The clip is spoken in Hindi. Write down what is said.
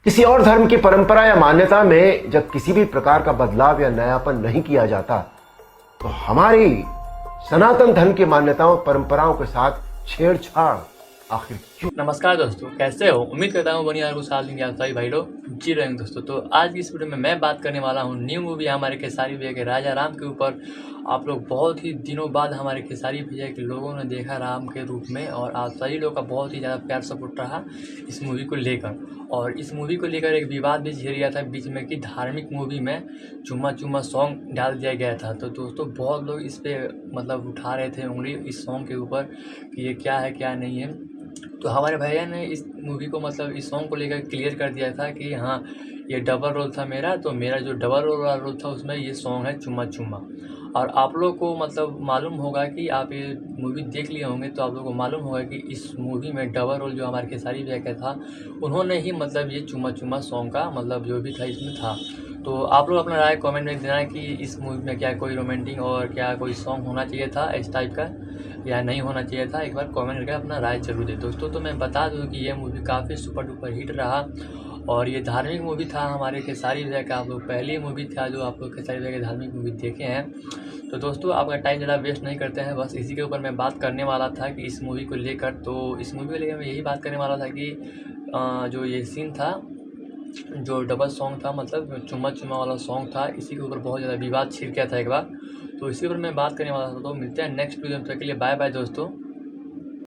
किसी और धर्म की परंपरा या मान्यता में जब किसी भी प्रकार का बदलाव या नयापन नहीं किया जाता तो हमारी सनातन धर्म की मान्यताओं परंपराओं के साथ छेड़छाड़ आखिर क्यों। नमस्कार दोस्तों, कैसे हो? उम्मीद करता हूँ बढ़िया को साल दिन आप सभी भाई लोग जी रहे हैं दोस्तों। तो आज की इस वीडियो में मैं बात करने वाला हूँ न्यू मूवी हमारे खेसारी भैया के राजा राम के ऊपर। आप लोग बहुत ही दिनों बाद हमारे खेसारी भैया के लोगों ने देखा राम के रूप में, और आप सभी लोग का बहुत ही ज़्यादा प्यार सपोर्ट रहा इस मूवी को लेकर। और इस मूवी को लेकर एक विवाद भी झेल गया था बीच में कि धार्मिक मूवी में चुम्मा चुम्मा सॉन्ग डाल दिया गया था। तो दोस्तों बहुत लोग इस पर मतलब उठा रहे थे उंगली इस सॉन्ग के ऊपर कि ये क्या है क्या नहीं है। तो हमारे भैया ने इस मूवी को मतलब इस सॉन्ग को लेकर क्लियर कर दिया था कि हाँ, ये डबल रोल था मेरा, तो मेरा जो डबल रोल वाला रोल था उसमें ये सॉन्ग है चुम्मा चुम्मा। और आप लोग को मतलब मालूम होगा कि आप ये मूवी देख लिए होंगे तो आप लोग को मालूम होगा कि इस मूवी में डबल रोल जो हमारे खेसारी भैया का था उन्होंने ही मतलब ये चुम्मा चुम्मा सॉन्ग का मतलब जो भी था इसमें था। तो आप लोग अपना राय कमेंट में देना कि इस मूवी में क्या कोई रोमांटिक और क्या कोई सॉन्ग होना चाहिए था इस टाइप का या नहीं होना चाहिए था। एक बार कमेंट करके अपना राय जरूर दे दोस्तों। तो मैं बता दूं कि ये मूवी काफ़ी सुपर डुपर हिट रहा और ये धार्मिक मूवी था हमारे खेसारी भैया का। आप लोग पहली मूवी था जो आप लोग खेसारी भैया के धार्मिक मूवी देखे हैं। तो दोस्तों आपका टाइम ज़्यादा वेस्ट नहीं करते हैं, बस इसी के ऊपर मैं बात करने वाला था कि इस मूवी को लेकर। तो इस मूवी को लेकर मैं यही बात करने वाला था कि जो ये सीन था, जो डबल सॉन्ग था मतलब चुम्मा चुम्मा वाला सॉन्ग था, इसी के ऊपर बहुत ज़्यादा विवाद छिड़ गया था एक बार। तो इसी पर मैं बात करने वाला था। तो मिलते हैं नेक्स्ट वीडियो में, तब तक के लिए बाय बाय दोस्तों।